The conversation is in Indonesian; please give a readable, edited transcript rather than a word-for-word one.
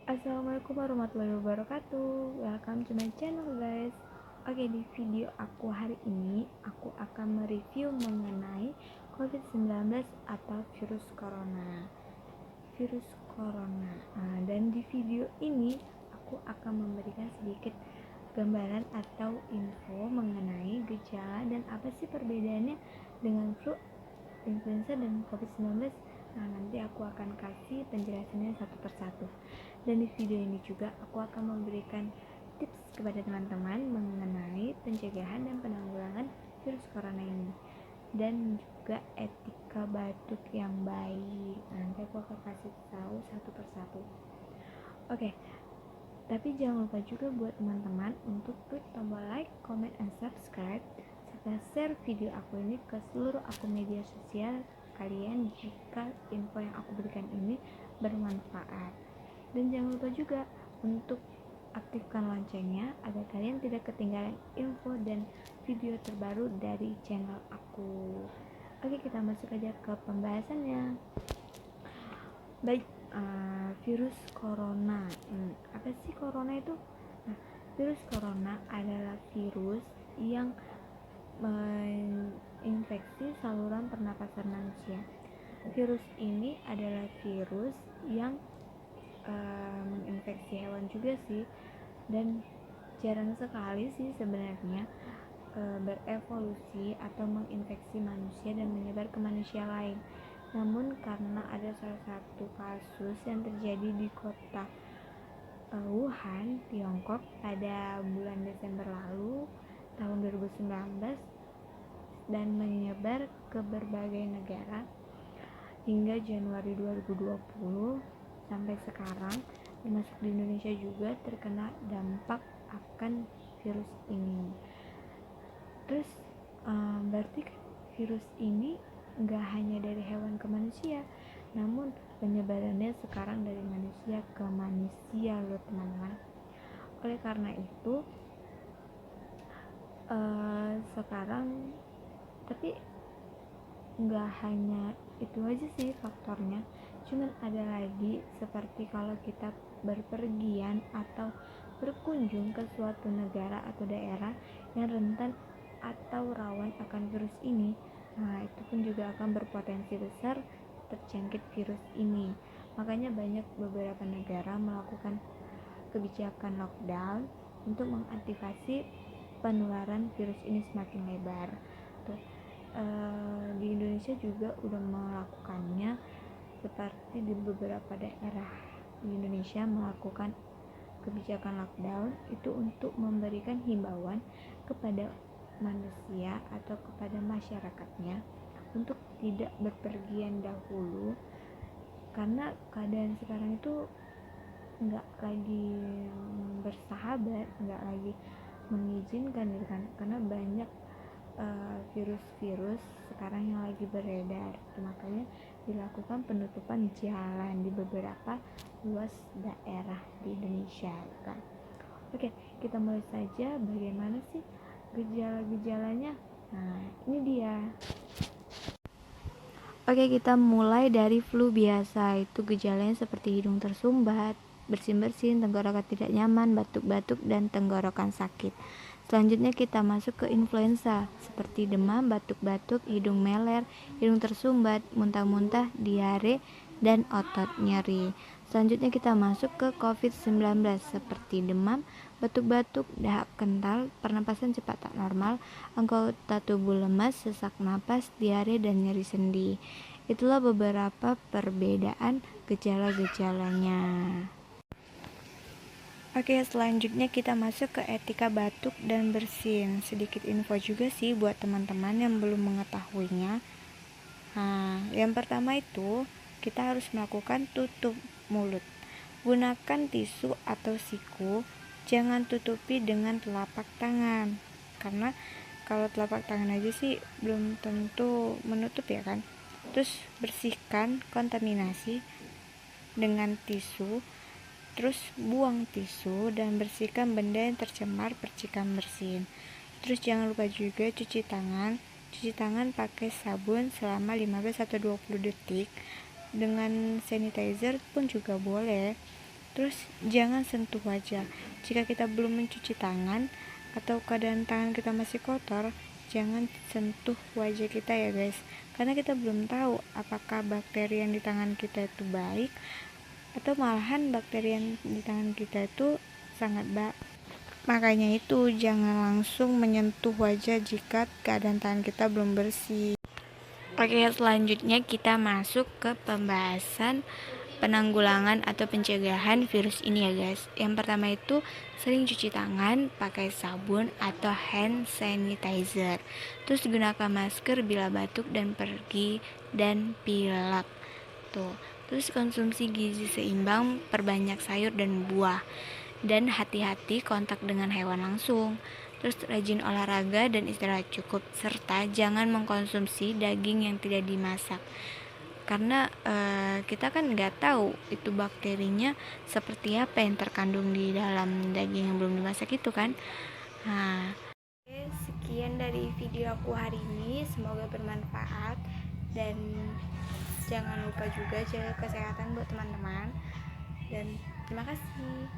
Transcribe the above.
Assalamualaikum warahmatullahi wabarakatuh. Welcome to my channel guys. Oke, di video aku hari ini aku akan mereview mengenai COVID-19 atau virus corona. Dan di video ini aku akan memberikan sedikit gambaran atau info mengenai gejala dan apa sih perbedaannya dengan flu, influenza dan COVID-19. Nah, nanti aku akan kasih penjelasannya satu persatu. Dan di video ini juga aku akan memberikan tips kepada teman-teman mengenai pencegahan dan penanggulangan virus corona ini. Dan juga etika batuk yang baik. Nanti aku akan kasih tahu satu persatu. Oke, tapi jangan lupa juga buat teman-teman untuk klik tombol like, comment, and subscribe serta share video aku ini ke seluruh akun media sosial kalian jika info yang aku berikan ini bermanfaat. Dan jangan lupa juga untuk aktifkan loncengnya agar kalian tidak ketinggalan info dan video terbaru dari channel aku. Oke, kita masuk aja ke pembahasannya. Baik, virus corona. Apa sih corona itu? Nah, virus corona adalah virus yang menginfeksi saluran pernapasan manusia. Virus ini adalah virus yang menginfeksi hewan juga sih, dan jarang sekali sih sebenarnya berevolusi atau menginfeksi manusia dan menyebar ke manusia lain. Namun karena ada salah satu kasus yang terjadi di kota Wuhan, Tiongkok pada bulan Desember lalu tahun 2019 dan menyebar ke berbagai negara hingga Januari 2020 sampai sekarang, termasuk di Indonesia juga terkena dampak akan virus ini. Terus berarti kan virus ini nggak hanya dari hewan ke manusia, namun penyebarannya sekarang dari manusia ke manusia loh teman-teman. Oleh karena itu sekarang, tapi nggak hanya itu aja sih faktornya, cuman ada lagi seperti kalau kita berpergian atau berkunjung ke suatu negara atau daerah yang rentan atau rawan akan virus ini. Nah, itu pun juga akan berpotensi besar terjangkit virus ini. Makanya banyak beberapa negara melakukan kebijakan lockdown untuk mengantisipasi penularan virus ini semakin lebar. Tuh, di Indonesia juga udah melakukannya, seperti di beberapa daerah di Indonesia melakukan kebijakan lockdown itu untuk memberikan himbauan kepada manusia atau kepada masyarakatnya untuk tidak berpergian dahulu, karena keadaan sekarang itu nggak lagi bersahabat, nggak lagi mengizinkan gitu kan, karena banyak virus-virus sekarang yang lagi beredar. Makanya dilakukan penutupan jalan di beberapa luas daerah di Indonesia kan. Oke, kita mulai saja. Bagaimana sih gejala-gejalanya? Nah, ini dia. Oke, kita mulai dari flu biasa. Itu gejalanya seperti hidung tersumbat, bersin-bersin, tenggorokan tidak nyaman, batuk-batuk, dan tenggorokan sakit. Selanjutnya kita masuk ke influenza, seperti demam, batuk-batuk, hidung meler, hidung tersumbat, muntah-muntah, diare, dan otot nyeri. Selanjutnya kita masuk ke COVID-19, seperti demam, batuk-batuk, dahak kental, pernapasan cepat tak normal, anggota tubuh lemas, sesak napas, diare, dan nyeri sendi. Itulah beberapa perbedaan gejala-gejalanya. Oke, selanjutnya kita masuk ke etika batuk dan bersin. Sedikit info juga sih buat teman-teman yang belum mengetahuinya. Nah, yang pertama itu kita harus melakukan tutup mulut. Gunakan tisu atau siku, jangan tutupi dengan telapak tangan. Karena kalau telapak tangan aja sih belum tentu menutup ya kan. Terus bersihkan kontaminasi dengan tisu. Terus buang tisu dan bersihkan benda yang tercemar percikan bersin. Terus jangan lupa juga cuci tangan. Cuci tangan pakai sabun selama 15 atau 20 detik. Dengan sanitizer pun juga boleh. Terus jangan sentuh wajah. Jika kita belum mencuci tangan atau keadaan tangan kita masih kotor, jangan sentuh wajah kita ya guys, karena kita belum tahu apakah bakteri yang di tangan kita itu baik atau malahan bakteri yang di tangan kita itu sangat baik. Makanya itu jangan langsung menyentuh wajah jika keadaan tangan kita belum bersih. Oke, selanjutnya kita masuk ke pembahasan penanggulangan atau pencegahan virus ini ya guys. Yang pertama itu sering cuci tangan pakai sabun atau hand sanitizer. Terus gunakan masker bila batuk dan pergi dan pilek. Tuh. Terus konsumsi gizi seimbang, perbanyak sayur dan buah. Dan hati-hati kontak dengan hewan langsung. Terus rajin olahraga dan istirahat cukup, serta jangan mengkonsumsi daging yang tidak dimasak, karena kita kan nggak tahu itu bakterinya seperti apa yang terkandung di dalam daging yang belum dimasak itu kan. Nah, sekian dari video aku hari ini, semoga bermanfaat dan jangan lupa juga jaga kesehatan buat teman-teman, dan terima kasih.